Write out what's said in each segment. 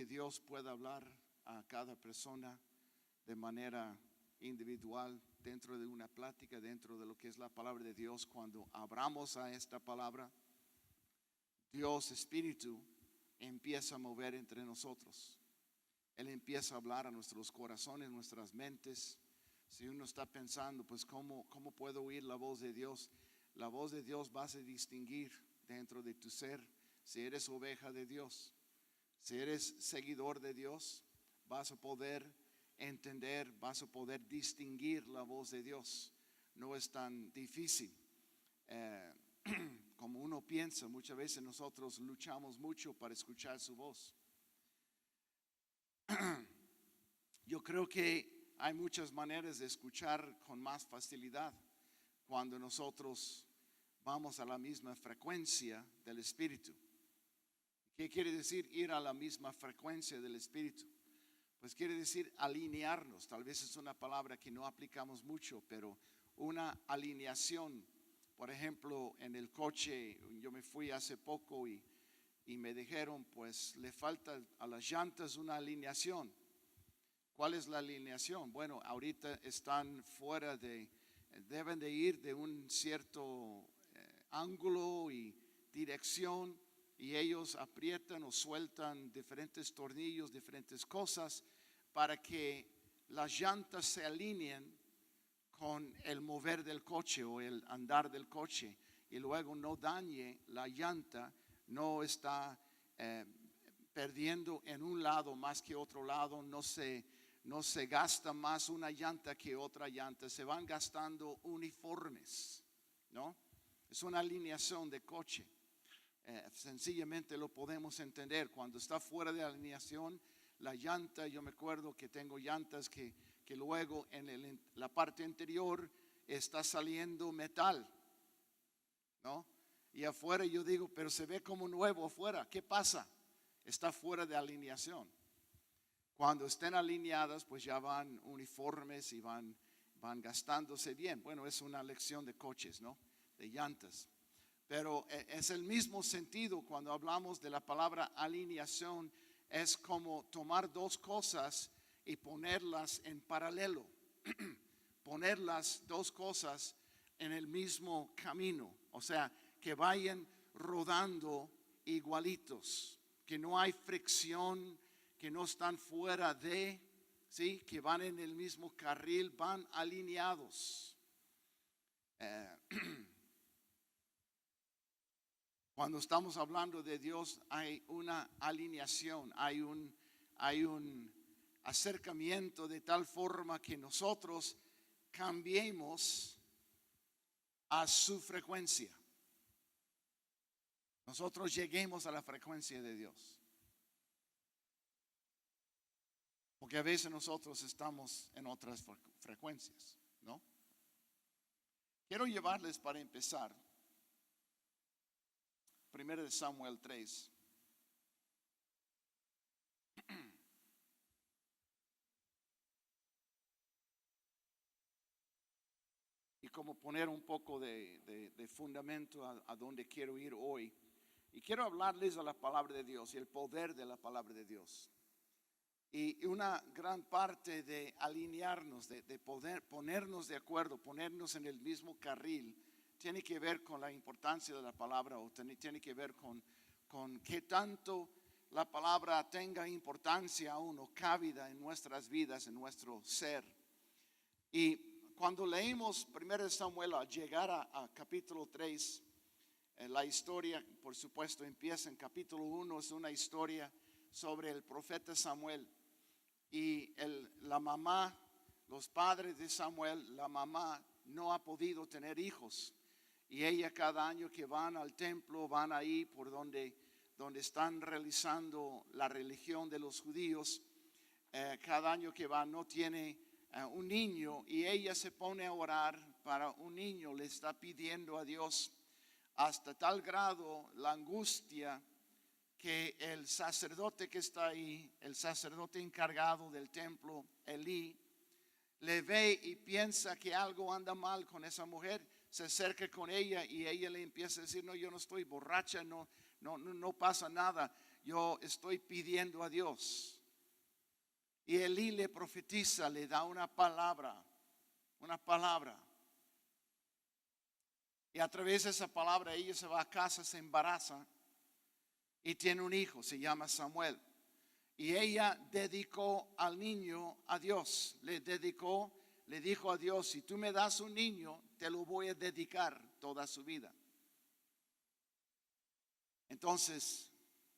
que Dios pueda hablar a cada persona de manera individual dentro de una plática, dentro de lo que es la palabra de Dios. Cuando abramos a esta palabra, Dios Espíritu empieza a mover entre nosotros. Él empieza a hablar a nuestros corazones, nuestras mentes. Si uno está pensando, pues ¿cómo puedo oír la voz de Dios? La voz de Dios vas a distinguir dentro de tu ser. Si eres oveja de Dios, si eres seguidor de Dios, vas a poder entender, vas a poder distinguir la voz de Dios. No es tan difícil como uno piensa. Muchas veces nosotros luchamos mucho para escuchar su voz. Yo creo que hay muchas maneras de escuchar con más facilidad cuando nosotros vamos a la misma frecuencia del Espíritu. ¿Qué quiere decir ir a la misma frecuencia del Espíritu? Pues quiere decir alinearnos. Tal vez es una palabra que no aplicamos mucho, pero una alineación. Por ejemplo, en el coche, yo me fui hace poco y me dijeron, pues le falta a las llantas una alineación. ¿Cuál es la alineación? Bueno, ahorita están fuera deben de ir de un cierto ángulo y dirección, y ellos aprietan o sueltan diferentes tornillos, diferentes cosas para que las llantas se alineen con el mover del coche o el andar del coche, y luego no dañe la llanta, no está perdiendo en un lado más que otro lado, no se gasta más una llanta que otra llanta, se van gastando uniformes, ¿no? Es una alineación de coche. Sencillamente lo podemos entender. Cuando está fuera de alineación, la llanta, yo me acuerdo que tengo llantas que luego en la parte interior está saliendo metal, ¿no? Y afuera yo digo, pero se ve como nuevo afuera. ¿Qué pasa? Está fuera de alineación. Cuando estén alineadas, pues ya van uniformes y van gastándose bien. Bueno, es una lección de coches, ¿no? De llantas. Pero es el mismo sentido cuando hablamos de la palabra alineación. Es como tomar dos cosas y ponerlas en paralelo. Poner las dos cosas en el mismo camino. O sea, que vayan rodando igualitos. Que no hay fricción, que no están fuera de, ¿sí? Que van en el mismo carril, van alineados. Cuando estamos hablando de Dios hay una alineación, hay un acercamiento de tal forma que nosotros cambiemos a su frecuencia. Nosotros lleguemos a la frecuencia de Dios. Porque a veces nosotros estamos en otras frecuencias, ¿no? Quiero llevarles para empezar 1 Samuel 3. Y como poner un poco de fundamento a donde quiero ir hoy. Y quiero hablarles de la palabra de Dios y el poder de la palabra de Dios. Y una gran parte de alinearnos, de poder ponernos de acuerdo, ponernos en el mismo carril, tiene que ver con la importancia de la palabra, o tiene que ver con qué tanto la palabra tenga importancia aún o cabida en nuestras vidas, en nuestro ser. Y cuando leímos 1 Samuel, al llegar a capítulo 3, la historia, por supuesto, empieza en capítulo 1, es una historia sobre el profeta Samuel. Y la mamá, los padres de Samuel, la mamá no ha podido tener hijos. Y ella cada año que van al templo, van ahí por donde están realizando la religión de los judíos. Cada año que va no tiene un niño, y ella se pone a orar para un niño, le está pidiendo a Dios, hasta tal grado la angustia que el sacerdote que está ahí, el sacerdote encargado del templo, Elí, le ve y piensa que algo anda mal con esa mujer. Se acerca con ella y ella le empieza a decir, no, yo no estoy borracha, no pasa nada. yo estoy pidiendo a Dios. Y Elí le profetiza, le da una palabra. Y a través de esa palabra ella se va a casa, se embaraza y tiene un hijo, se llama Samuel. Y ella dedicó al niño a Dios, le dijo a Dios, si tú me das un niño, te lo voy a dedicar toda su vida. Entonces,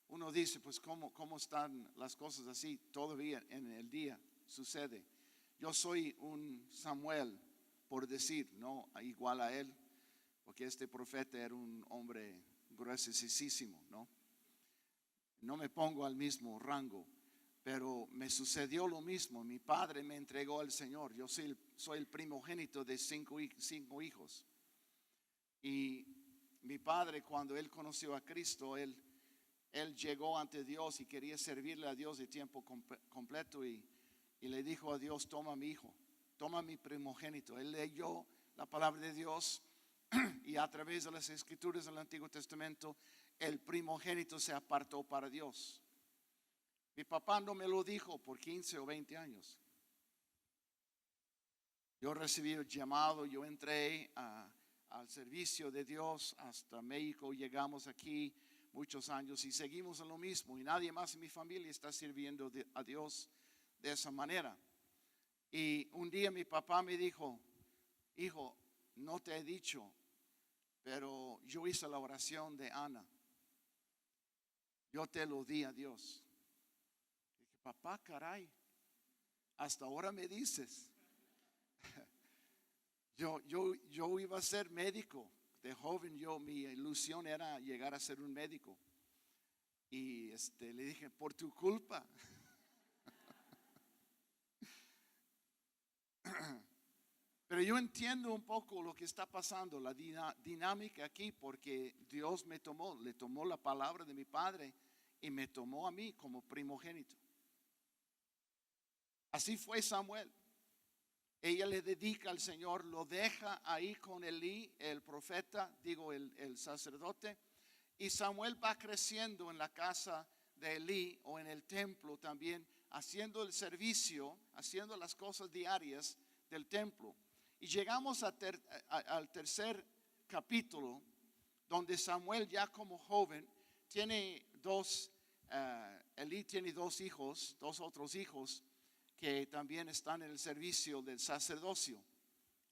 uno dice, pues ¿cómo están las cosas así? Todavía en el día sucede. Yo soy un Samuel, por decir, no igual a él, porque este profeta era un hombre gruesísimo, ¿no? No me pongo al mismo rango, pero me sucedió lo mismo. Mi padre me entregó al Señor. Yo soy el primogénito de cinco hijos. Y mi padre, cuando él conoció a Cristo, él llegó ante Dios y quería servirle a Dios de tiempo completo y le dijo a Dios, toma mi hijo, toma mi primogénito. Él leyó la palabra de Dios y a través de las escrituras del Antiguo Testamento, el primogénito se apartó para Dios. Mi papá no me lo dijo por 15 o 20 años. Yo recibí el llamado, yo entré al servicio de Dios hasta México, llegamos aquí muchos años y seguimos en lo mismo. Y nadie más en mi familia está sirviendo a Dios de esa manera. Y un día mi papá me dijo, hijo, no te he dicho, pero yo hice la oración de Ana. Yo te lo di a Dios. Dije, papá, caray, hasta ahora me dices. Yo iba a ser médico. De joven mi ilusión era llegar a ser un médico. Y le dije, por tu culpa. Pero yo entiendo un poco lo que está pasando, la dinámica aquí, porque Dios le tomó la palabra de mi padre y me tomó a mí como primogénito. Así fue Samuel. Ella le dedica al Señor, lo deja ahí con Elí, el profeta, el sacerdote. Y Samuel va creciendo en la casa de Elí o en el templo también, haciendo el servicio, haciendo las cosas diarias del templo. Y llegamos al tercer capítulo, donde Samuel ya como joven tiene Elí tiene dos otros hijos que también están en el servicio del sacerdocio.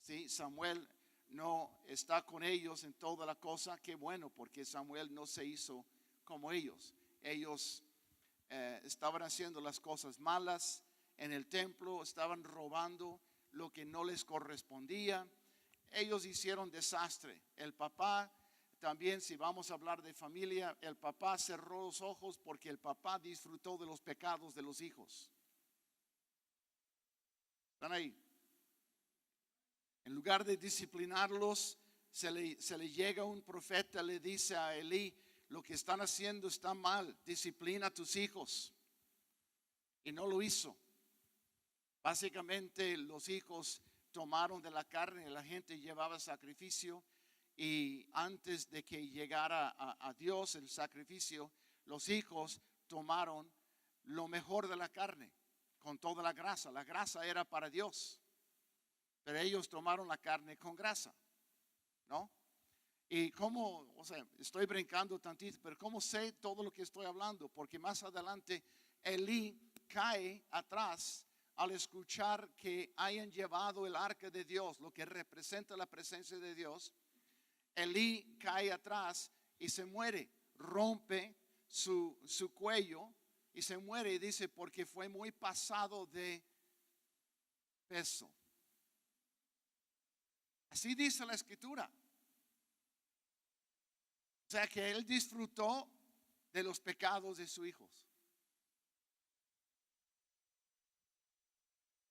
¿Sí? Samuel no está con ellos en toda la cosa. Qué bueno, porque Samuel no se hizo como ellos. Ellos estaban haciendo las cosas malas en el templo, estaban robando lo que no les correspondía. Ellos hicieron desastre. El papá también, si vamos a hablar de familia, el papá cerró los ojos porque el papá disfrutó de los pecados de los hijos. ¿Están ahí? En lugar de disciplinarlos, se le llega un profeta, le dice a Elí, lo que están haciendo está mal, disciplina a tus hijos. Y no lo hizo. Básicamente los hijos tomaron de la carne, la gente llevaba sacrificio y antes de que llegara a Dios el sacrificio, los hijos tomaron lo mejor de la carne con toda la grasa. La grasa era para Dios, pero ellos tomaron la carne con grasa, ¿no? Y estoy brincando tantito, pero ¿cómo sé todo lo que estoy hablando? Porque más adelante Elí cae atrás al escuchar que hayan llevado el arca de Dios, lo que representa la presencia de Dios. Elí cae atrás y se muere, rompe su cuello y se muere, y dice, porque fue muy pasado de peso. Así dice la escritura. O sea que él disfrutó de los pecados de sus hijos.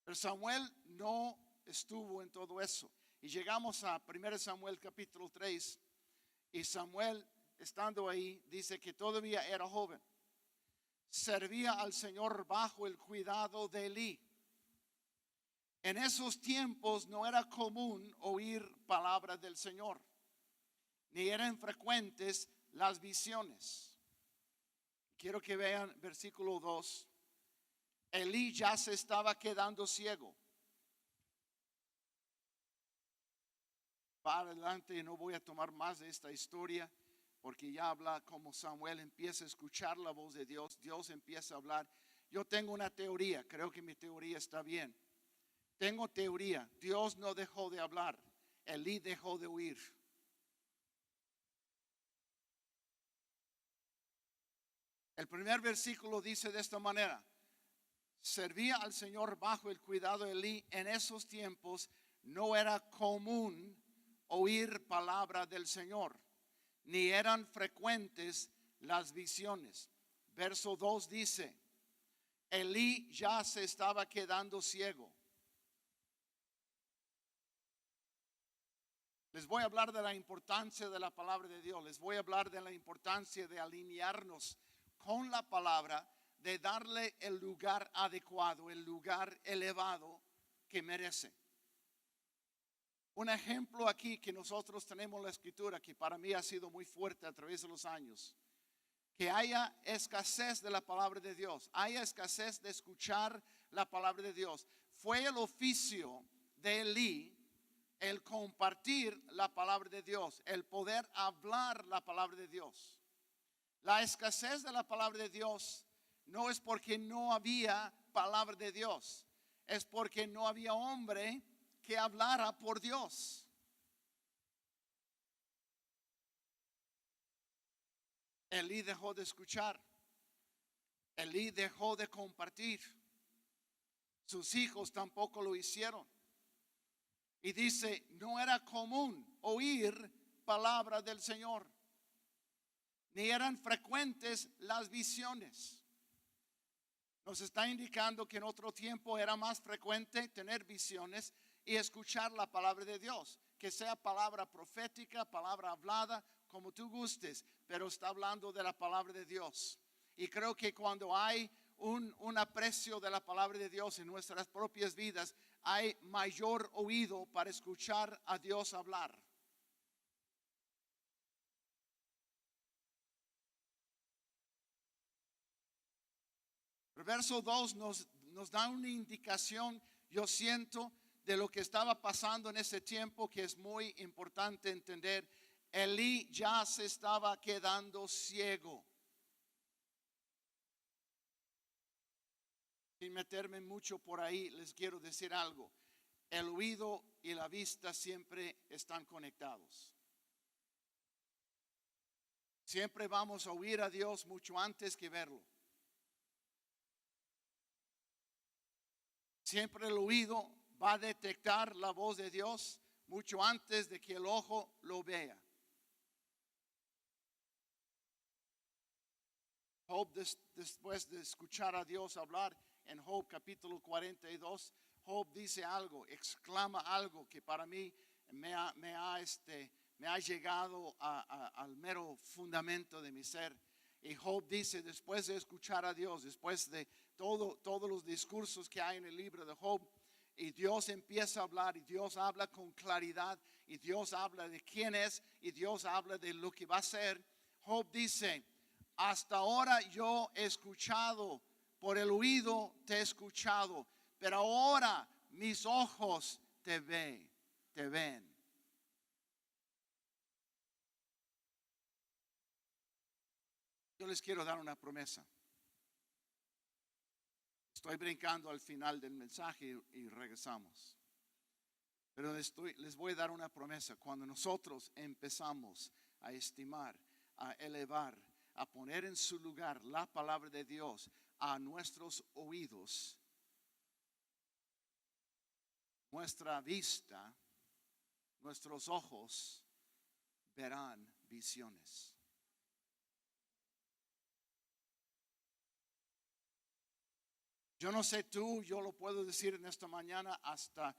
Pero Samuel no estuvo en todo eso. Y llegamos a 1 Samuel capítulo 3. Y Samuel, estando ahí, dice que todavía era joven. Servía al Señor bajo el cuidado de Elí. En esos tiempos no era común oír palabras del Señor, ni eran frecuentes las visiones. quiero que vean versículo 2. Elí ya se estaba quedando ciego. Para adelante y no voy a tomar más de esta historia porque ya habla como Samuel empieza a escuchar la voz de Dios. Dios empieza a hablar. Yo tengo una teoría, creo que mi teoría está bien. Tengo teoría, Dios no dejó de hablar, Elí dejó de oír. El primer versículo dice de esta manera: servía al Señor bajo el cuidado de Elí. En esos tiempos no era común oír palabra del Señor, ni eran frecuentes las visiones. Verso 2 dice: Elí ya se estaba quedando ciego. Les voy a hablar de la importancia de la palabra de Dios. Les voy a hablar de la importancia de alinearnos con la palabra, de darle el lugar adecuado, el lugar elevado que merece. Un ejemplo aquí que nosotros tenemos la escritura, que para mí ha sido muy fuerte a través de los años. Que haya escasez de la palabra de Dios, haya escasez de escuchar la palabra de Dios. Fue el oficio de Elí el compartir la palabra de Dios, el poder hablar la palabra de Dios. La escasez de la palabra de Dios no es porque no había palabra de Dios, es porque no había hombre que hablara por Dios. Elí dejó de escuchar, Elí dejó de compartir, sus hijos tampoco lo hicieron. Y dice, no era común oír palabra del Señor, ni eran frecuentes las visiones. Nos está indicando que en otro tiempo era más frecuente tener visiones y escuchar la palabra de Dios, que sea palabra profética, palabra hablada, como tú gustes, pero está hablando de la palabra de Dios. Y creo que cuando hay un aprecio de la palabra de Dios en nuestras propias vidas, hay mayor oído para escuchar a Dios hablar. El verso 2 nos da una indicación, yo siento, de lo que estaba pasando en ese tiempo, que es muy importante entender. Elí ya se estaba quedando ciego. Sin meterme mucho por ahí, les quiero decir algo. El oído y la vista siempre están conectados. Siempre vamos a oír a Dios mucho antes que verlo. Siempre el oído va a detectar la voz de Dios mucho antes de que el ojo lo vea. Job, después de escuchar a Dios hablar en Job capítulo 42, Job dice algo, exclama algo que para mí me ha llegado al mero fundamento de mi ser. Y Job dice, después de escuchar a Dios, después de todos los discursos que hay en el libro de Job, y Dios empieza a hablar, y Dios habla con claridad, y Dios habla de quién es, y Dios habla de lo que va a ser. Job dice, hasta ahora yo he escuchado, por el oído te he escuchado, pero ahora mis ojos te ven. Yo les quiero dar una promesa. Estoy brincando al final del mensaje y regresamos. Pero les voy a dar una promesa. Cuando nosotros empezamos a estimar, a elevar, a poner en su lugar la palabra de Dios a nuestros oídos, nuestra vista, nuestros ojos verán visiones. Yo no sé tú, yo lo puedo decir en esta mañana hasta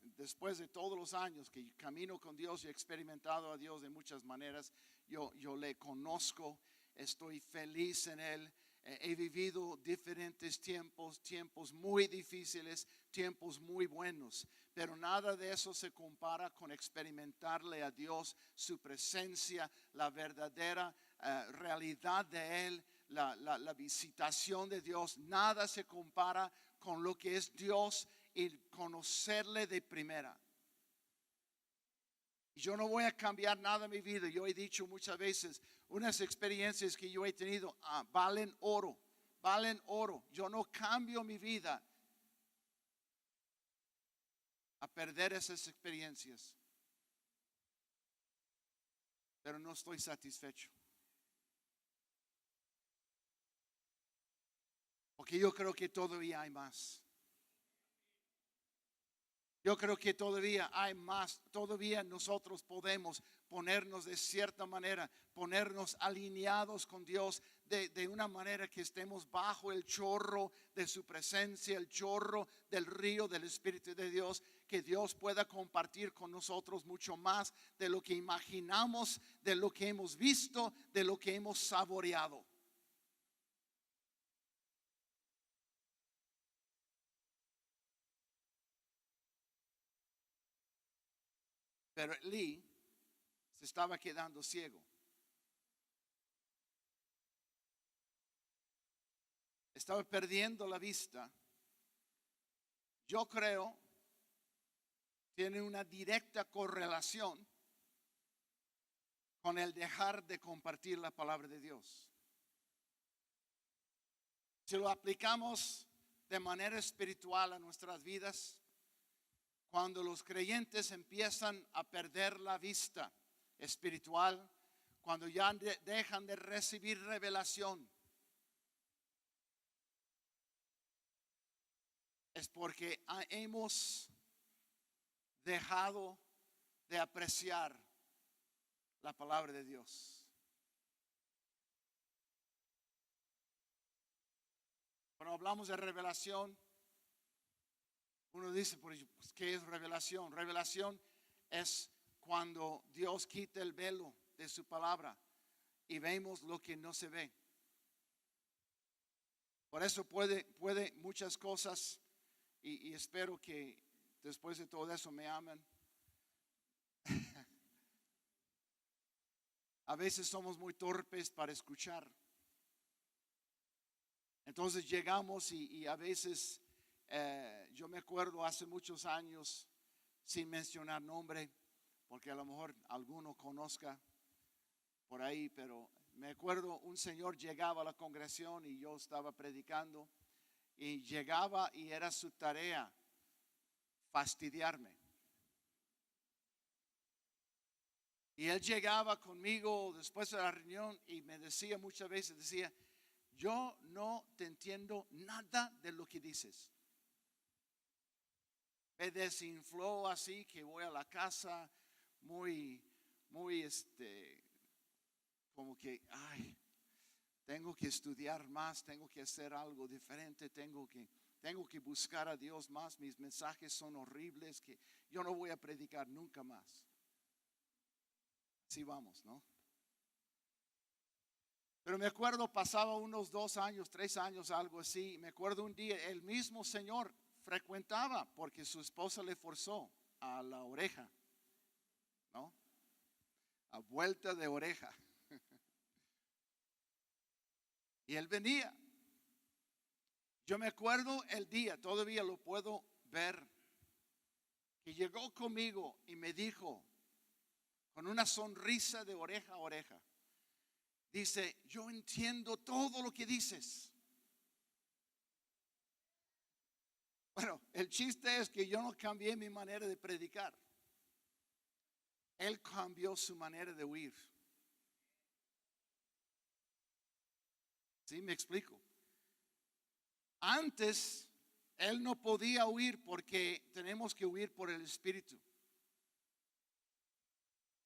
después de todos los años que camino con Dios y he experimentado a Dios de muchas maneras. Yo le conozco, estoy feliz en Él. He vivido diferentes tiempos muy difíciles, tiempos muy buenos, pero nada de eso se compara con experimentarle a Dios, su presencia, la verdadera realidad de Él, la visitación de Dios. Nada se compara con lo que es Dios y conocerle de primera. Yo no voy a cambiar nada en mi vida. Yo he dicho muchas veces, unas experiencias que yo he tenido valen oro, valen oro. Yo no cambio mi vida a perder esas experiencias, pero no estoy satisfecho. Porque yo creo que todavía hay más. Yo creo que todavía hay más. Todavía nosotros podemos ponernos de cierta manera, ponernos alineados con Dios de una manera que estemos bajo el chorro de su presencia, el chorro del río del Espíritu de Dios, que Dios pueda compartir con nosotros mucho más de lo que imaginamos, de lo que hemos visto, de lo que hemos saboreado. Pero Elí se estaba quedando ciego. Estaba perdiendo la vista. Yo creo tiene una directa correlación con el dejar de compartir la palabra de Dios. Si lo aplicamos de manera espiritual a nuestras vidas, cuando los creyentes empiezan a perder la vista espiritual, cuando ya dejan de recibir revelación, es porque hemos dejado de apreciar la palabra de Dios. Cuando hablamos de revelación, uno dice, pues, ¿qué es revelación? Revelación es cuando Dios quita el velo de su palabra y vemos lo que no se ve. Por eso puede muchas cosas, y espero que después de todo eso me amen. A veces somos muy torpes para escuchar. Entonces llegamos y a veces, yo me acuerdo hace muchos años, sin mencionar nombre, porque a lo mejor alguno conozca por ahí, pero me acuerdo un señor llegaba a la congregación y yo estaba predicando y llegaba y era su tarea fastidiarme. Y él llegaba conmigo después de la reunión y me decía muchas veces, decía, yo no te entiendo nada de lo que dices. Me desinfló así que voy a la casa muy como que, tengo que estudiar más, tengo que hacer algo diferente, tengo que buscar a Dios más. Mis mensajes son horribles que yo no voy a predicar nunca más. Así vamos, ¿no? Pero me acuerdo, pasaba unos 2 años, 3 años, algo así. Me acuerdo un día, el mismo señor frecuentaba porque su esposa le forzó a la oreja, ¿no? A vuelta de oreja. Y él venía. Yo me acuerdo el día, todavía lo puedo ver, que llegó conmigo y me dijo, con una sonrisa de oreja a oreja, dice, yo entiendo todo lo que dices. Bueno, el chiste es que yo no cambié mi manera de predicar. Él cambió su manera de huir. ¿Sí me explico? Antes, él no podía huir porque tenemos que huir por el Espíritu.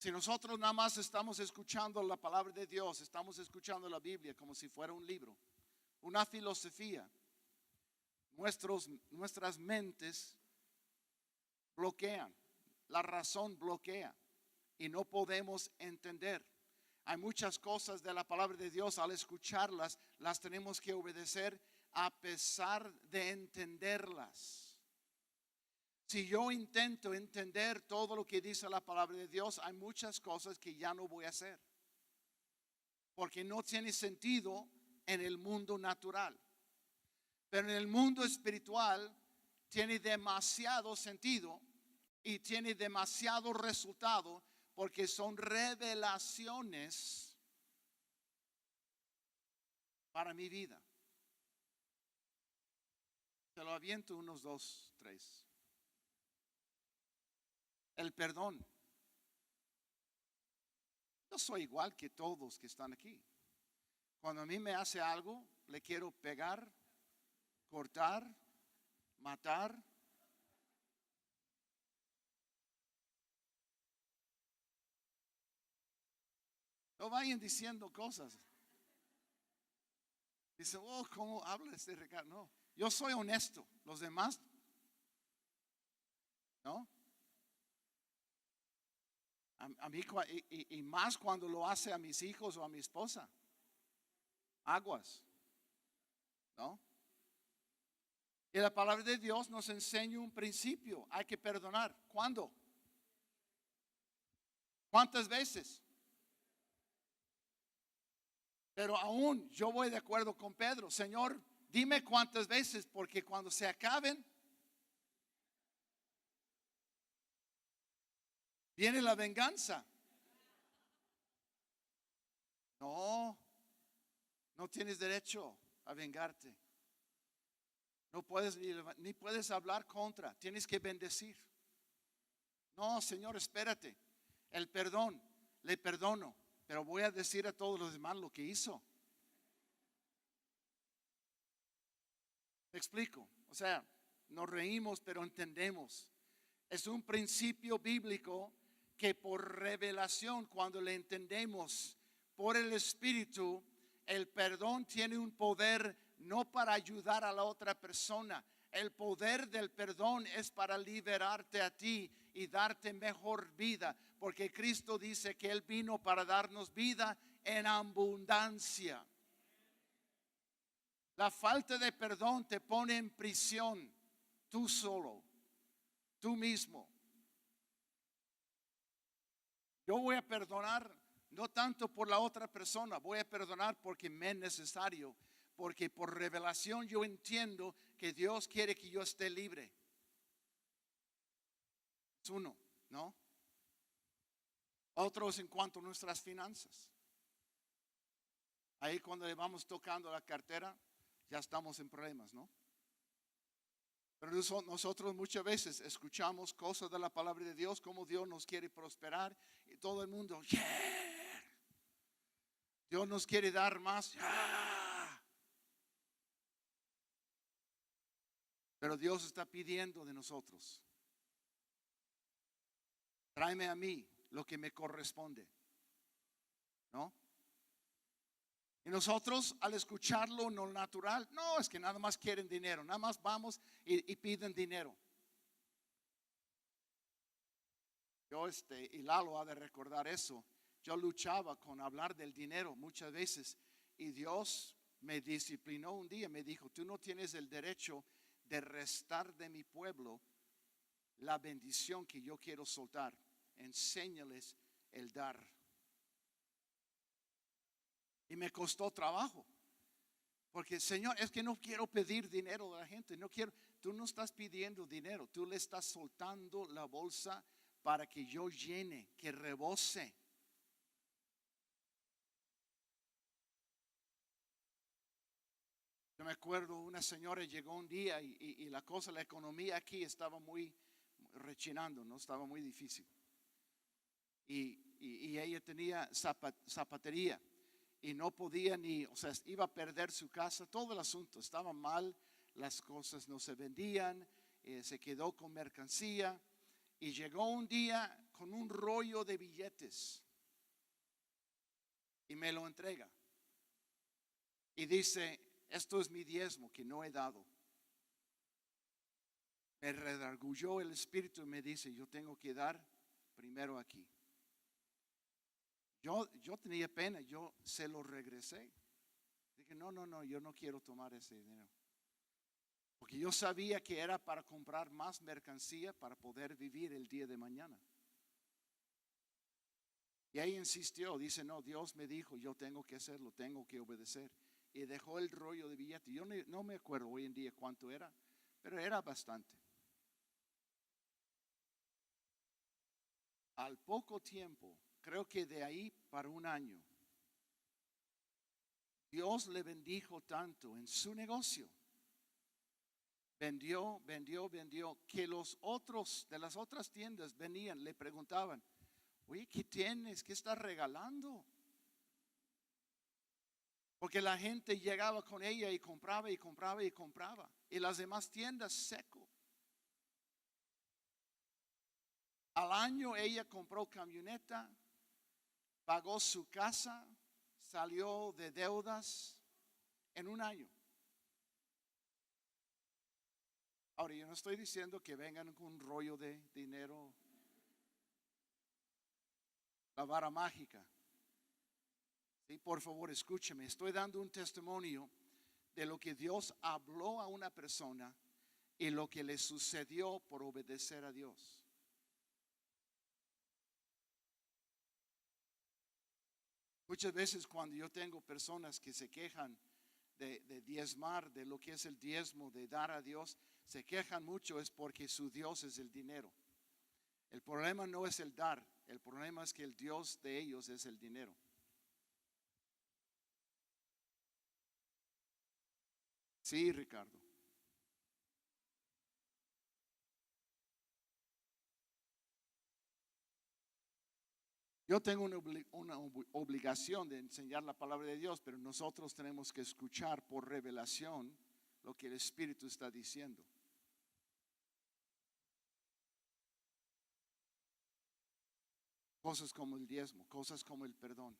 Si nosotros nada más estamos escuchando la palabra de Dios, estamos escuchando la Biblia como si fuera un libro, una filosofía, nuestras mentes bloquean, la razón bloquea y no podemos entender. Hay muchas cosas de la palabra de Dios, al escucharlas, las tenemos que obedecer a pesar de entenderlas. Si yo intento entender todo lo que dice la palabra de Dios, hay muchas cosas que ya no voy a hacer. Porque no tiene sentido en el mundo natural. Pero en el mundo espiritual tiene demasiado sentido y tiene demasiado resultado porque son revelaciones para mi vida. Te lo aviento unos 2, 3. El perdón. Yo soy igual que todos que están aquí. Cuando a mí me hace algo, le quiero pegar, cortar, matar. No vayan diciendo cosas. Dicen, oh, ¿cómo habla este Ricardo? No, yo soy honesto. Los demás, ¿no? A mí, y más cuando lo hace a mis hijos o a mi esposa. Aguas, ¿no? Y la palabra de Dios nos enseña un principio. Hay que perdonar. ¿Cuándo? ¿Cuántas veces? Pero aún yo voy de acuerdo con Pedro. Señor, dime cuántas veces, porque cuando se acaben, viene la venganza. No, no tienes derecho a vengarte. No puedes ni puedes hablar contra. Tienes que bendecir. No, Señor, espérate. El perdón, le perdono, pero voy a decir a todos los demás lo que hizo. ¿Me explico? O sea, nos reímos, pero entendemos. Es un principio bíblico que por revelación, cuando le entendemos por el Espíritu, el perdón tiene un poder no para ayudar a la otra persona. El poder del perdón es para liberarte a ti y darte mejor vida, porque Cristo dice que Él vino para darnos vida en abundancia. La falta de perdón te pone en prisión, tú solo, tú mismo. Yo voy a perdonar no tanto por la otra persona, voy a perdonar porque me es necesario, porque por revelación yo entiendo que Dios quiere que yo esté libre. Es uno, ¿no? Otros en cuanto a nuestras finanzas. Ahí cuando le vamos tocando la cartera, ya estamos en problemas, ¿no? Pero nosotros muchas veces escuchamos cosas de la palabra de Dios, como Dios nos quiere prosperar y todo el mundo, yeah. Dios nos quiere dar más, yeah. Pero Dios está pidiendo de nosotros, tráeme a mí lo que me corresponde, ¿no? Y nosotros al escucharlo no natural, no, es que nada más quieren dinero, nada más vamos y piden dinero. Yo y Lalo ha de recordar eso. Yo luchaba con hablar del dinero muchas veces y Dios me disciplinó un día, me dijo, tú no tienes el derecho de restar de mi pueblo la bendición que yo quiero soltar. Enséñales el dar. Y me costó trabajo. Porque Señor, es que no quiero pedir dinero de la gente. No quiero, tú no estás pidiendo dinero. Tú le estás soltando la bolsa para que yo llene, que rebose. Yo me acuerdo, una señora llegó un día y la cosa, la economía aquí estaba muy rechinando, no estaba muy difícil. Y ella tenía zapatería. Y no podía o sea, iba a perder su casa, todo el asunto estaba mal, las cosas no se vendían, se quedó con mercancía y llegó un día con un rollo de billetes y me lo entrega y dice, esto es mi diezmo que no he dado. Me redarguyó el espíritu y me dice, yo tengo que dar primero aquí. Yo tenía pena, yo se lo regresé. Dije, no, yo no quiero tomar ese dinero. Porque yo sabía que era para comprar más mercancía para poder vivir el día de mañana. Y ahí insistió, dice, no, Dios me dijo, yo tengo que hacerlo, tengo que obedecer. y dejó el rollo de billete. Yo no me acuerdo hoy en día cuánto era, pero era bastante. Al poco tiempo, creo que de ahí para un año, Dios le bendijo tanto en su negocio. Vendió, que los otros de las otras tiendas venían, le preguntaban, oye, ¿qué tienes? ¿Qué estás regalando? Porque la gente llegaba con ella y compraba y compraba y compraba. Y las demás tiendas seco. Al año ella compró camioneta, pagó su casa, salió de deudas en un año. Ahora, yo no estoy diciendo que vengan con un rollo de dinero, la vara mágica. Sí, por favor, escúcheme. Estoy dando un testimonio de lo que Dios habló a una persona y lo que le sucedió por obedecer a Dios. Muchas veces cuando yo tengo personas que se quejan de diezmar, de lo que es el diezmo, de dar a Dios, se quejan mucho es porque su Dios es el dinero. El problema no es el dar, el problema es que el Dios de ellos es el dinero. Sí, Ricardo. Yo tengo una obligación de enseñar la palabra de Dios, pero nosotros tenemos que escuchar por revelación lo que el Espíritu está diciendo. Cosas como el diezmo, cosas como el perdón.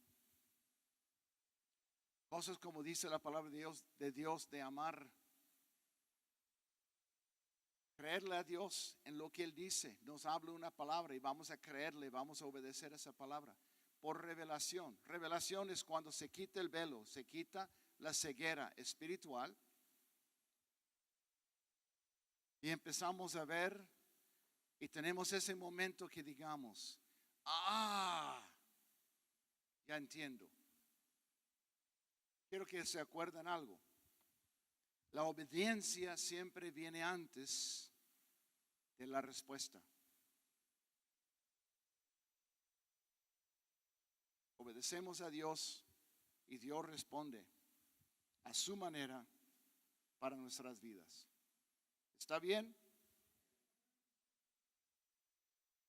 Cosas como dice la palabra de Dios de amar. Creerle a Dios en lo que Él dice. Nos habla una palabra y vamos a creerle, vamos a obedecer esa palabra. Por revelación. Revelación es cuando se quita el velo, se quita la ceguera espiritual. Y empezamos a ver y tenemos ese momento que digamos, ya entiendo. Quiero que se acuerden algo. La obediencia siempre viene antes de la respuesta. Obedecemos a Dios y Dios responde a su manera para nuestras vidas. ¿Está bien?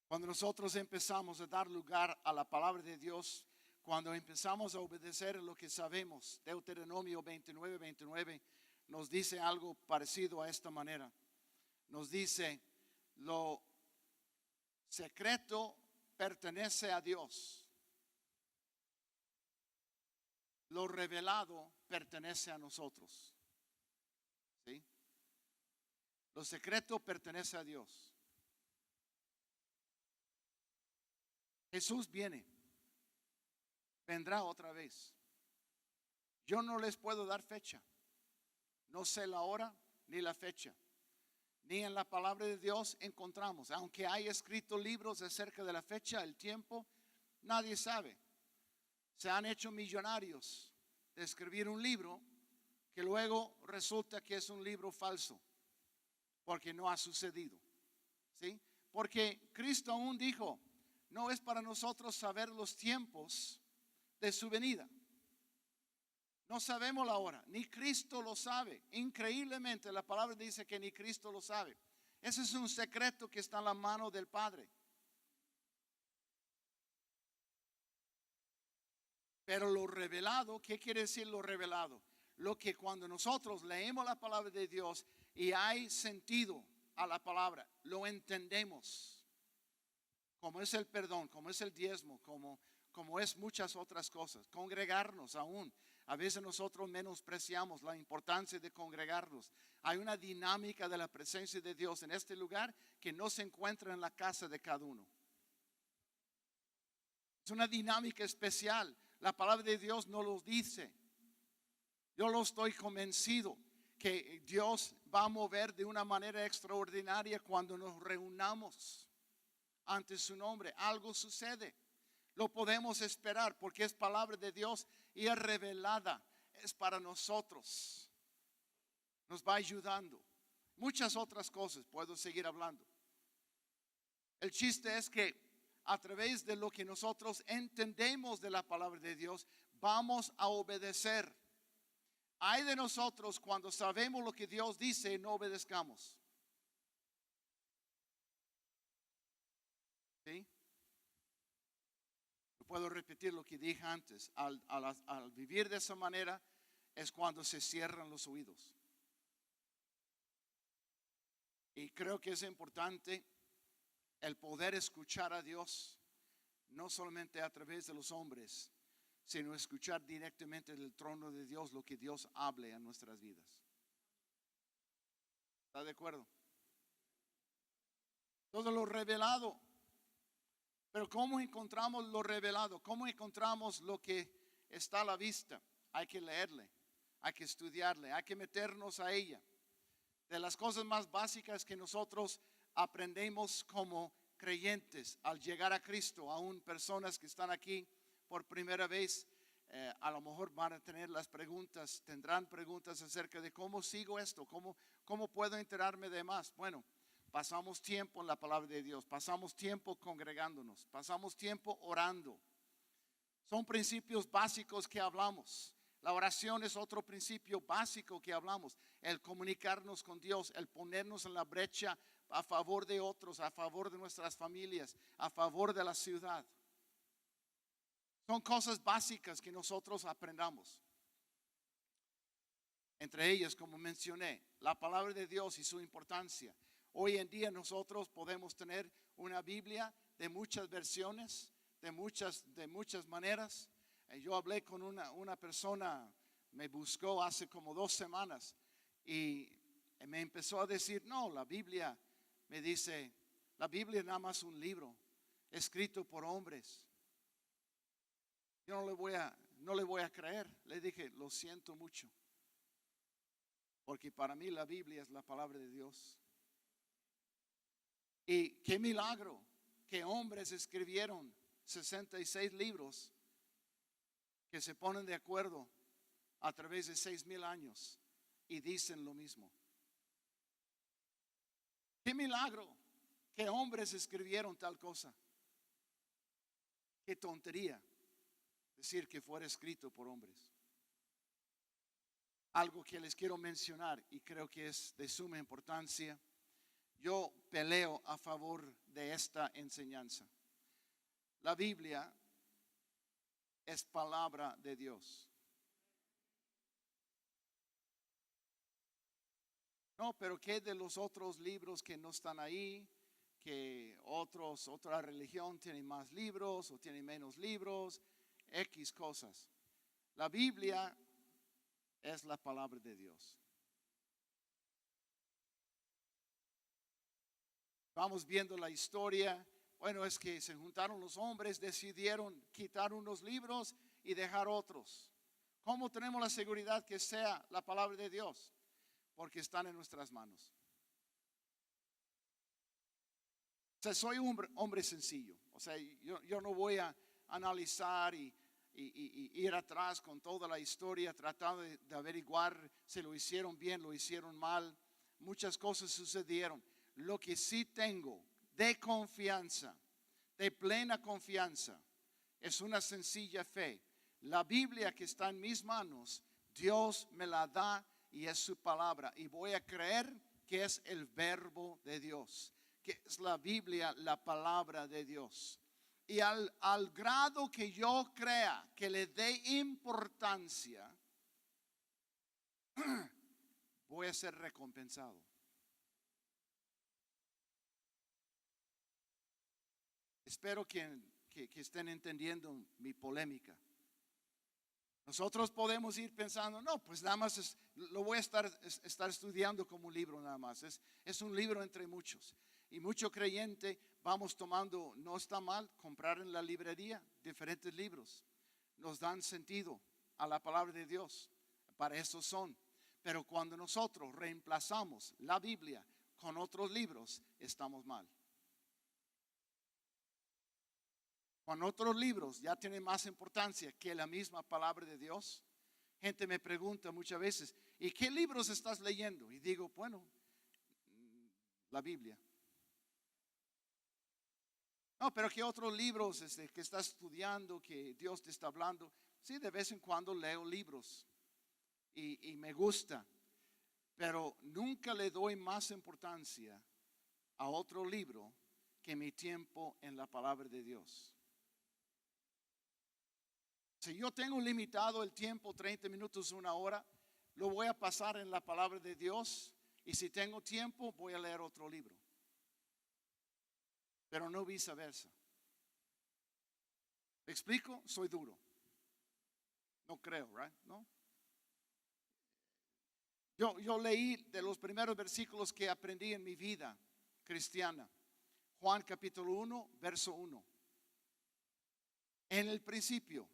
Cuando nosotros empezamos a dar lugar a la palabra de Dios, cuando empezamos a obedecer lo que sabemos, Deuteronomio 29 nos dice algo parecido a esta manera. Nos dice, lo secreto pertenece a Dios. Lo revelado pertenece a nosotros. ¿Sí? Lo secreto pertenece a Dios. Jesús vendrá otra vez. Yo no les puedo dar fecha. No sé la hora ni la fecha. Ni en la palabra de Dios encontramos. Aunque hay escrito libros acerca de la fecha, el tiempo, nadie sabe. Se han hecho millonarios de escribir un libro que luego resulta que es un libro falso. Porque no ha sucedido. ¿Sí? Porque Cristo aún dijo, no es para nosotros saber los tiempos de su venida. No sabemos la hora, ni Cristo lo sabe. Increíblemente la palabra dice que ni Cristo lo sabe. Ese es un secreto que está en la mano del Padre. Pero lo revelado, ¿qué quiere decir lo revelado? Lo que cuando nosotros leemos la palabra de Dios y hay sentido a la palabra, lo entendemos. Como es el perdón, como es el diezmo, como es muchas otras cosas. Congregarnos aún. A veces nosotros menospreciamos la importancia de congregarnos. Hay una dinámica de la presencia de Dios en este lugar que no se encuentra en la casa de cada uno. Es una dinámica especial. La palabra de Dios no lo dice. Yo lo estoy convencido que Dios va a mover de una manera extraordinaria cuando nos reunamos ante su nombre. Algo sucede. Lo podemos esperar porque es palabra de Dios y es revelada. es para nosotros. Nos va ayudando. Muchas otras cosas, puedo seguir hablando. El chiste es que a través de lo que nosotros entendemos de la palabra de Dios, vamos a obedecer. Hay de nosotros cuando sabemos lo que Dios dice y no obedezcamos. ¿Sí? Puedo repetir lo que dije antes. Al vivir de esa manera es cuando se cierran los oídos. Y creo que es importante el poder escuchar a Dios, no solamente a través de los hombres, sino escuchar directamente del trono de Dios lo que Dios hable a nuestras vidas. ¿Está de acuerdo? Todo lo revelado. Pero ¿cómo encontramos lo revelado? ¿Cómo encontramos lo que está a la vista? Hay que leerle, hay que estudiarle, hay que meternos a ella. De las cosas más básicas que nosotros aprendemos como creyentes al llegar a Cristo, aún personas que están aquí por primera vez, a lo mejor van a tener las preguntas, tendrán preguntas acerca de cómo sigo esto, cómo puedo enterarme de más. Bueno, pasamos tiempo en la palabra de Dios, pasamos tiempo congregándonos, pasamos tiempo orando. Son principios básicos que hablamos. La oración es otro principio básico que hablamos. El comunicarnos con Dios, el ponernos en la brecha a favor de otros, a favor de nuestras familias, a favor de la ciudad. Son cosas básicas que nosotros aprendamos. Entre ellas, como mencioné, la palabra de Dios y su importancia. Hoy en día nosotros podemos tener una Biblia de muchas versiones, de muchas maneras. Yo hablé con una persona, me buscó hace como 2 semanas y me empezó a decir, no, la Biblia, me dice, la Biblia es nada más un libro escrito por hombres. Yo no le voy a creer. Le dije, lo siento mucho, porque para mí la Biblia es la palabra de Dios. Y qué milagro que hombres escribieron 66 libros que se ponen de acuerdo a través de 6,000 años y dicen lo mismo. Qué milagro que hombres escribieron tal cosa. Qué tontería decir que fuera escrito por hombres. Algo que les quiero mencionar y creo que es de suma importancia. Yo peleo a favor de esta enseñanza. La Biblia es palabra de Dios. No, pero ¿qué de los otros libros que no están ahí? Que otra religión tiene más libros o tiene menos libros, X cosas. La Biblia es la palabra de Dios. Vamos viendo la historia. Bueno, es que se juntaron los hombres, decidieron quitar unos libros y dejar otros. ¿Cómo tenemos la seguridad que sea la palabra de Dios? Porque están en nuestras manos. O sea, soy un hombre sencillo. O sea, yo no voy a analizar y ir atrás con toda la historia, tratando de averiguar si lo hicieron bien, lo hicieron mal. Muchas cosas sucedieron. Lo que sí tengo de confianza, de plena confianza, es una sencilla fe. La Biblia que está en mis manos, Dios me la da y es su palabra. Y voy a creer que es el verbo de Dios, que es la Biblia, la palabra de Dios. Y al grado que yo crea, que le dé importancia, voy a ser recompensado. Espero que estén entendiendo mi polémica. Nosotros podemos ir pensando, no, pues nada más lo voy a estar estudiando como un libro nada más. Es un libro entre muchos. Y mucho creyente vamos tomando, no está mal comprar en la librería diferentes libros. Nos dan sentido a la palabra de Dios. Para eso son. Pero cuando nosotros reemplazamos la Biblia con otros libros, estamos mal. Cuando otros libros ya tienen más importancia que la misma palabra de Dios, Gente me pregunta muchas veces, ¿y qué libros estás leyendo? Y digo, bueno, la Biblia. No, pero ¿qué otros libros que estás estudiando, que Dios te está hablando? Sí, de vez en cuando leo libros y me gusta, pero nunca le doy más importancia a otro libro que mi tiempo en la palabra de Dios. Si yo tengo limitado el tiempo, 30 minutos, una hora, lo voy a pasar en la palabra de Dios. Y si tengo tiempo, voy a leer otro libro. Pero no viceversa. ¿Me explico? Soy duro. No creo, ¿right? ¿No? Yo leí de los primeros versículos que aprendí en mi vida cristiana. Juan capítulo 1, verso 1. En el principio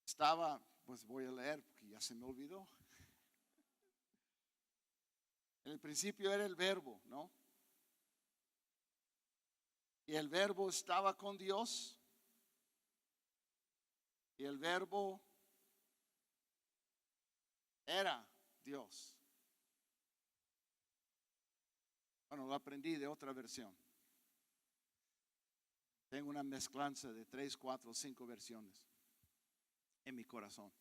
estaba, pues voy a leer porque ya se me olvidó. En el principio era el verbo, ¿no? Y el verbo estaba con Dios. Y el verbo era Dios. Bueno, lo aprendí de otra versión. Tengo una mezclanza de 3, 4, 5 versiones en mi corazón.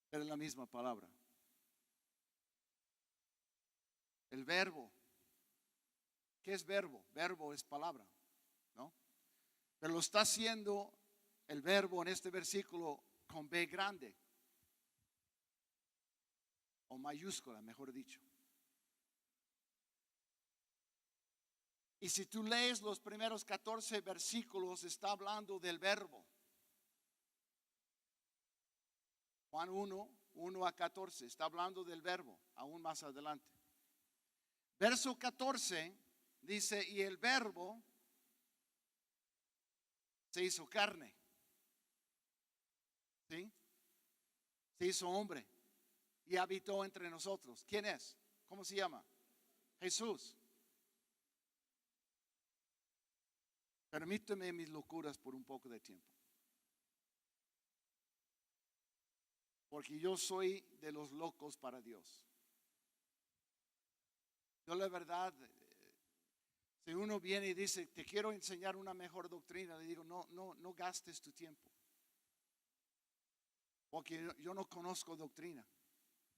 Pero es la misma palabra. El verbo. ¿Qué es verbo? Verbo es palabra, ¿no? Pero lo está haciendo el verbo en este versículo con B grande. O mayúscula, mejor dicho. Y si tú lees los primeros 14 versículos, está hablando del verbo. Juan 1, 1 a 14, está hablando del verbo, aún más adelante. Verso 14 dice, y el verbo se hizo carne. ¿Sí? Se hizo hombre y habitó entre nosotros. ¿Quién es? ¿Cómo se llama? Jesús. Permíteme mis locuras por un poco de tiempo. Porque yo soy de los locos para Dios. Yo la verdad, si uno viene y dice, te quiero enseñar una mejor doctrina, le digo, no gastes tu tiempo. Porque yo no conozco doctrina,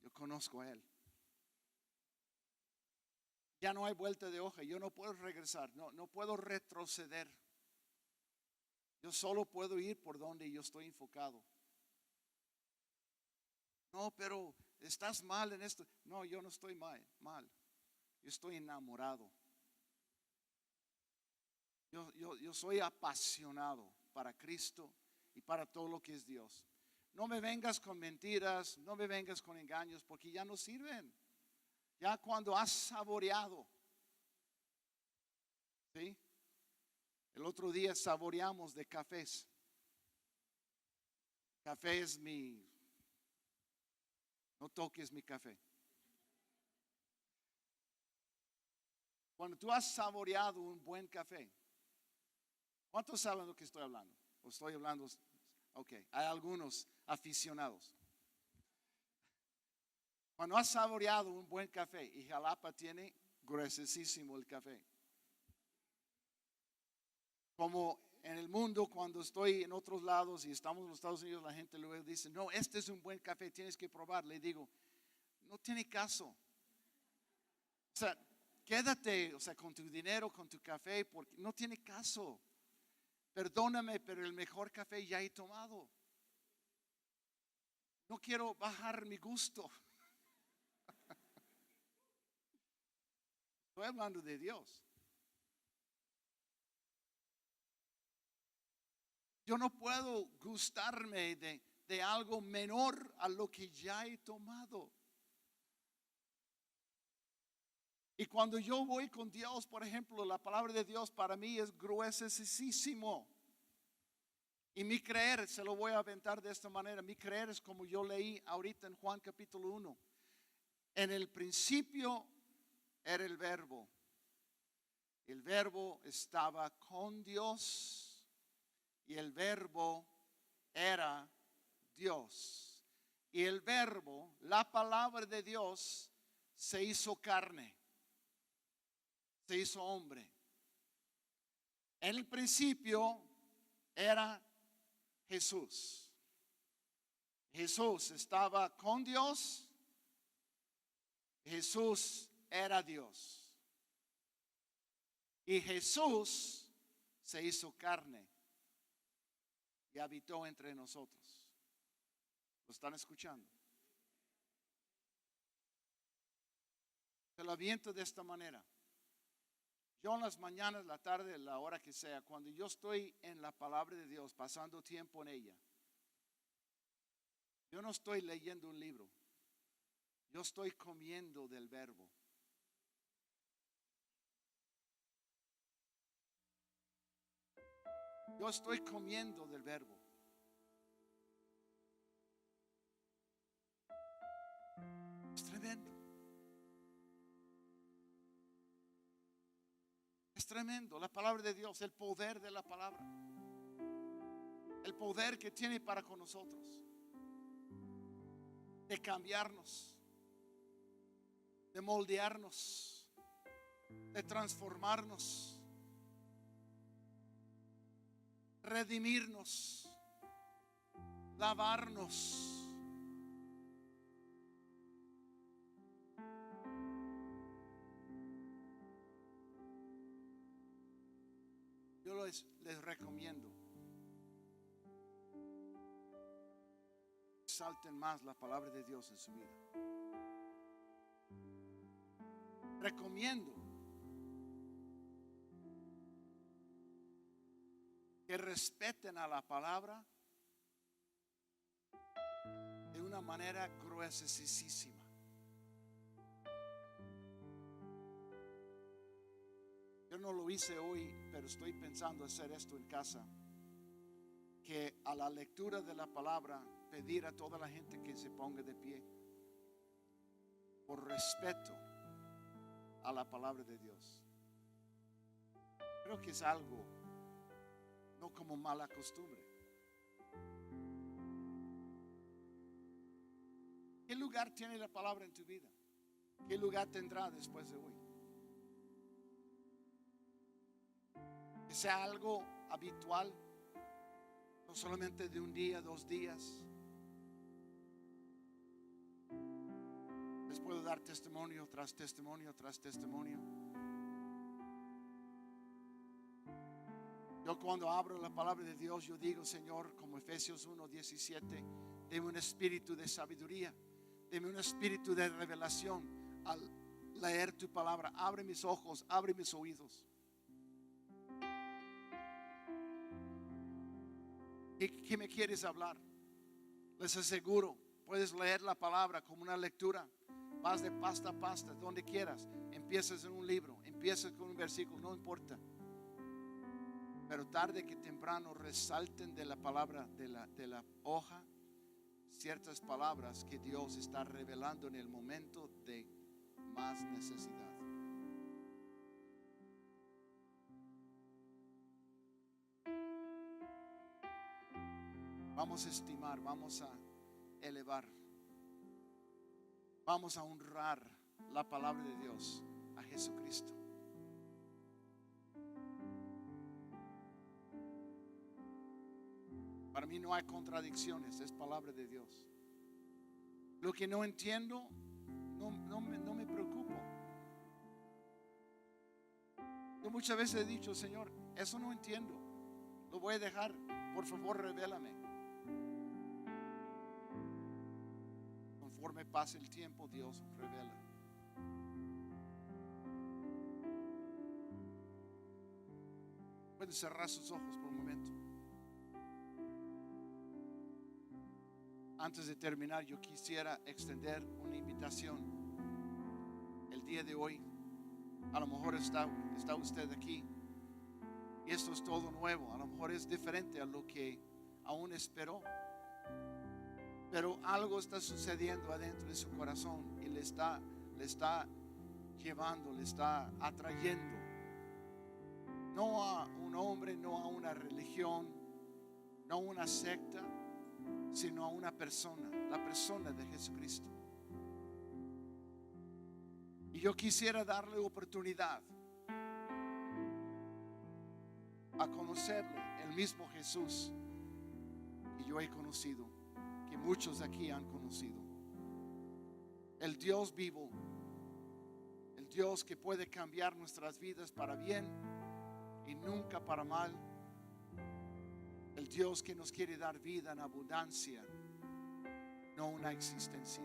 yo conozco a Él. Ya no hay vuelta de hoja, yo no puedo regresar, no puedo retroceder. Yo solo puedo ir por donde yo estoy enfocado. No, pero estás mal en esto. No, yo no estoy mal. Yo estoy enamorado. Yo soy apasionado para Cristo y para todo lo que es Dios. No me vengas con mentiras, no me vengas con engaños, porque ya no sirven. Ya cuando has saboreado, ¿sí? El otro día saboreamos de cafés. Café es no toques mi café. Cuando tú has saboreado un buen café, ¿cuántos saben de lo que estoy hablando? ¿O estoy hablando? Ok, hay algunos aficionados. Cuando has saboreado un buen café, y Jalapa tiene gruesísimo el café. Como en el mundo, cuando estoy en otros lados y estamos en los Estados Unidos, la gente luego dice, no, este es un buen café, tienes que probar. Le digo, no tiene caso. O sea, quédate, con tu dinero, con tu café, porque no tiene caso. Perdóname, pero el mejor café ya he tomado. No quiero bajar mi gusto. Estoy hablando de Dios. Yo no puedo gustarme de algo menor a lo que ya he tomado. Y cuando yo voy con Dios, por ejemplo, la palabra de Dios para mí es gruesísimo. Y mi creer, se lo voy a aventar de esta manera, mi creer es como yo leí ahorita en Juan capítulo 1. En el principio era el verbo. El verbo estaba con Dios y el verbo era Dios. Y el verbo, la palabra de Dios, se hizo carne, se hizo hombre. En el principio era Jesús. Jesús estaba con Dios. Jesús era Dios. Y Jesús se hizo carne y habitó entre nosotros. ¿Lo están escuchando? Se lo aviento de esta manera. Yo en las mañanas, la tarde, la hora que sea, cuando yo estoy en la palabra de Dios, pasando tiempo en ella, yo no estoy leyendo un libro. Yo estoy comiendo del verbo. Yo estoy comiendo del verbo. Es tremendo. Es tremendo. La palabra de Dios, el poder de la palabra. El poder que tiene para con nosotros. De cambiarnos. De moldearnos. De transformarnos. Redimirnos, lavarnos. Yo les recomiendo, salten más la palabra de Dios en su vida. Recomiendo que respeten a la palabra de una manera gruesísima. Yo no lo hice hoy, pero estoy pensando hacer esto en casa. Que a la lectura de la palabra, pedir a toda la gente que se ponga de pie. Por respeto a la palabra de Dios. Creo que es algo, no como mala costumbre. ¿Qué lugar tiene la palabra en tu vida? ¿Qué lugar tendrá después de hoy? Que sea algo habitual, no solamente de un día, 2 días. Les puedo dar testimonio tras testimonio tras testimonio. Yo cuando abro la palabra de Dios, yo digo, Señor, como Efesios 1:17, deme un espíritu de sabiduría, deme un espíritu de revelación al leer tu palabra. Abre mis ojos, abre mis oídos. ¿Qué me quieres hablar? Les aseguro, puedes leer la palabra como una lectura. Vas de pasta a pasta, donde quieras. Empiezas en un libro, empiezas con un versículo, no importa. Pero tarde que temprano resalten de la palabra, de la hoja, ciertas palabras que Dios está revelando en el momento de más necesidad. Vamos a estimar, vamos a elevar, vamos a honrar la palabra de Dios, a Jesucristo. Para mí no hay contradicciones, es palabra de Dios. Lo que no entiendo, no me preocupo. Yo muchas veces he dicho, Señor, eso no entiendo, lo voy a dejar, por favor revélame. Conforme pase el tiempo, Dios revela. Pueden cerrar sus ojos por un momento. Antes de terminar, yo quisiera extender una invitación. El día de hoy, a lo mejor está usted aquí y esto es todo nuevo. A lo mejor es diferente a lo que aún esperó. Pero algo está sucediendo adentro de su corazón y le está llevando, le está atrayendo. No a un hombre, no a una religión, no una secta, sino a una persona, la persona de Jesucristo. Y yo quisiera darle oportunidad a conocerle, el mismo Jesús que yo he conocido, que muchos de aquí han conocido. El Dios vivo, el Dios que puede cambiar nuestras vidas para bien y nunca para mal. El Dios que nos quiere dar vida en abundancia, no una existencia.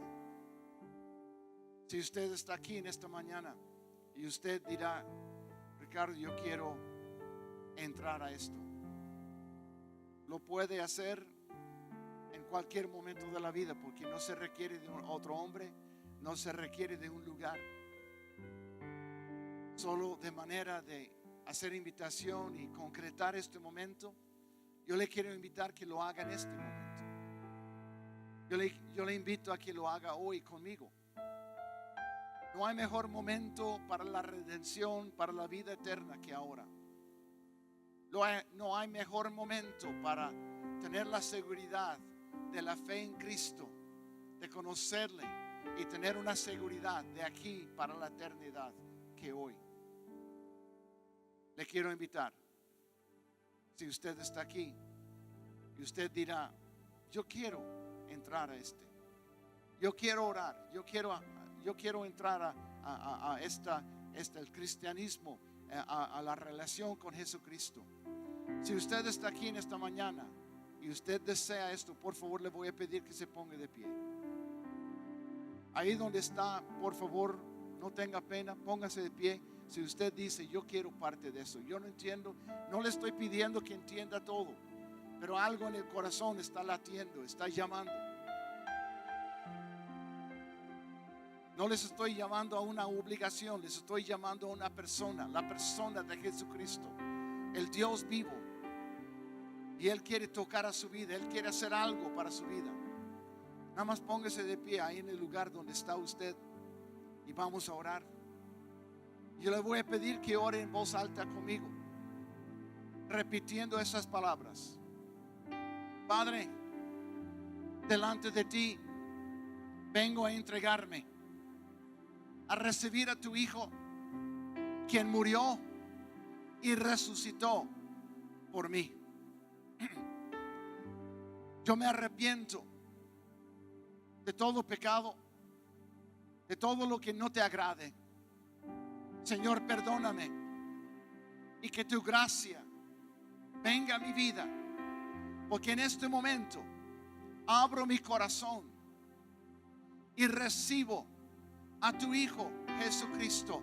Si usted está aquí en esta mañana y usted dirá: Ricardo, yo quiero entrar a esto, lo puede hacer en cualquier momento de la vida, porque no se requiere de otro hombre, no se requiere de un lugar. Solo de manera de hacer invitación y concretar este momento, yo le quiero invitar que lo haga en este momento. Yo le invito a que lo haga hoy conmigo. No hay mejor momento para la redención, para la vida eterna que ahora. No hay mejor momento para tener la seguridad de la fe en Cristo, de conocerle y tener una seguridad de aquí para la eternidad que hoy. Le quiero invitar. Si usted está aquí y usted dirá: yo quiero entrar a este, yo quiero orar, yo quiero entrar a el cristianismo, a la relación con Jesucristo. Si usted está aquí en esta mañana y usted desea esto, por favor le voy a pedir que se ponga de pie. Ahí donde está, por favor, no tenga pena, póngase de pie. Si usted dice: yo quiero parte de eso, yo no entiendo, no le estoy pidiendo que entienda todo, pero algo en el corazón está latiendo, está llamando. No les estoy llamando a una obligación, les estoy llamando a una persona, la persona de Jesucristo, el Dios vivo. Y Él quiere tocar a su vida, Él quiere hacer algo para su vida. Nada más póngase de pie ahí en el lugar donde está usted y vamos a orar. Yo le voy a pedir que ore en voz alta conmigo, repitiendo esas palabras. Padre, delante de ti vengo a entregarme, a recibir a tu Hijo, quien murió y resucitó por mí. Yo me arrepiento de todo pecado, de todo lo que no te agrade. Señor, perdóname y que tu gracia venga a mi vida, porque en este momento abro mi corazón y recibo a tu Hijo Jesucristo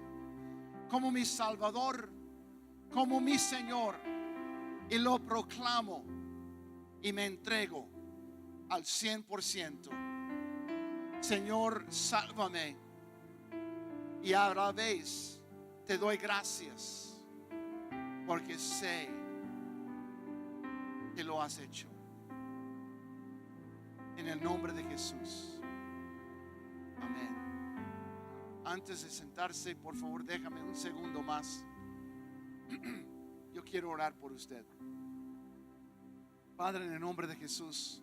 como mi Salvador, como mi Señor, y lo proclamo y me entrego al 100%. Señor, sálvame, y a la vez te doy gracias porque sé que lo has hecho. En el nombre de Jesús. Amén. Antes de sentarse, por favor, déjame un segundo más. Yo quiero orar por usted. Padre, en el nombre de Jesús,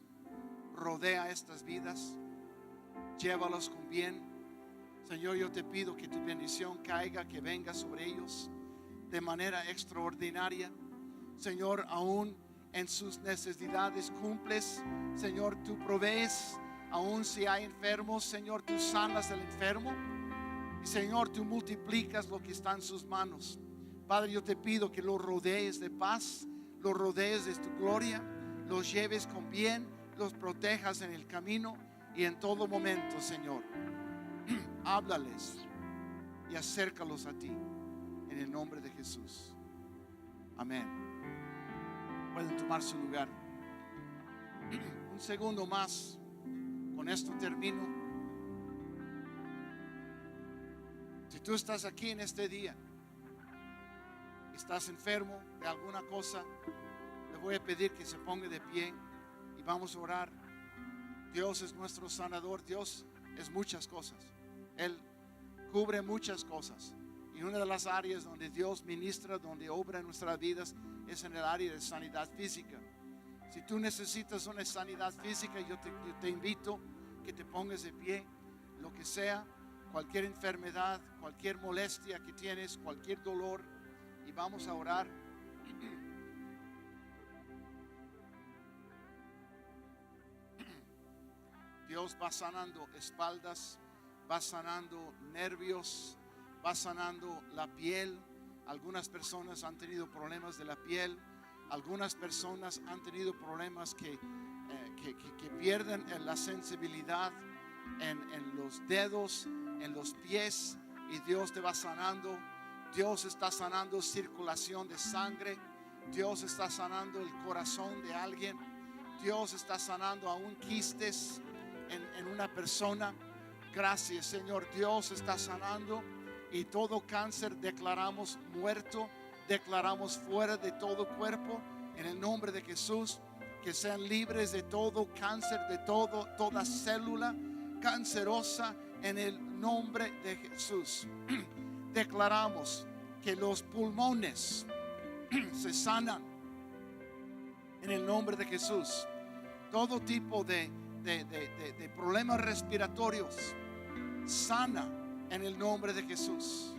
rodea estas vidas, llévalos con bien. Señor, yo te pido que tu bendición caiga, que venga sobre ellos de manera extraordinaria. Señor, aún en sus necesidades cumples. Señor, tú provees. Aún si hay enfermos, Señor, tú sanas al enfermo. Y Señor, tú multiplicas lo que está en sus manos. Padre, yo te pido que los rodees de paz, los rodees de tu gloria, los lleves con bien, los protejas en el camino y en todo momento, Señor. Háblales y acércalos a ti en el nombre de Jesús. Amén. Pueden tomar su lugar. Un segundo más. Con esto termino. Si tú estás aquí en este día, estás enfermo de alguna cosa, le voy a pedir que se ponga de pie y vamos a orar. Dios es nuestro sanador. Dios es muchas cosas. Él cubre muchas cosas. Y una de las áreas donde Dios ministra, donde obra en nuestras vidas, es en el área de sanidad física. Si tú necesitas una sanidad física, yo te invito que te pongas de pie, lo que sea, cualquier enfermedad, cualquier molestia que tienes, cualquier dolor, y vamos a orar. Dios va sanando espaldas, va sanando nervios, va sanando la piel. Algunas personas han tenido problemas de la piel. Algunas personas han tenido problemas que pierden la sensibilidad en los dedos, en los pies, y Dios te va sanando. Dios está sanando circulación de sangre. Dios está sanando el corazón de alguien. Dios está sanando aún quistes en una persona. Gracias, Señor. Dios está sanando, y todo cáncer declaramos muerto, declaramos fuera de todo cuerpo en el nombre de Jesús. Que sean libres de todo cáncer, de toda célula cancerosa en el nombre de Jesús. Declaramos que los pulmones se sanan en el nombre de Jesús. Todo tipo de problemas respiratorios sana en el nombre de Jesús.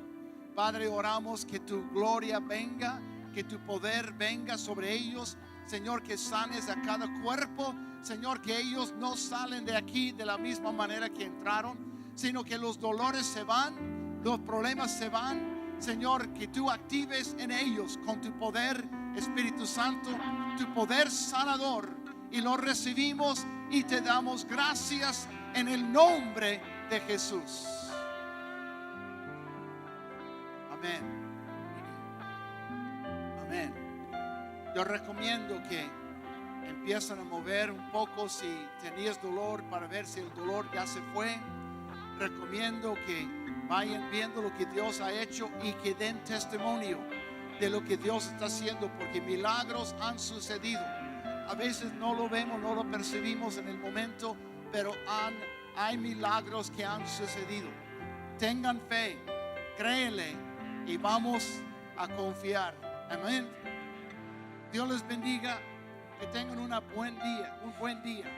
Padre, oramos que tu gloria venga, que tu poder venga sobre ellos. Señor, que sanes a cada cuerpo. Señor, que ellos no salen de aquí de la misma manera que entraron, sino que los dolores se van, los problemas se van. Señor, que tú actives en ellos con tu poder, Espíritu Santo, tu poder sanador, y lo recibimos y te damos gracias en el nombre de Jesús. Amén. Amén. Yo recomiendo que empiecen a mover un poco si tenías dolor, para ver si el dolor ya se fue. Recomiendo que vayan viendo lo que Dios ha hecho y que den testimonio de lo que Dios está haciendo, porque milagros han sucedido. A veces no lo vemos, no lo percibimos en el momento, pero hay milagros que han sucedido. Tengan fe, créenle, y vamos a confiar. Amén. Dios les bendiga. Que tengan un buen día.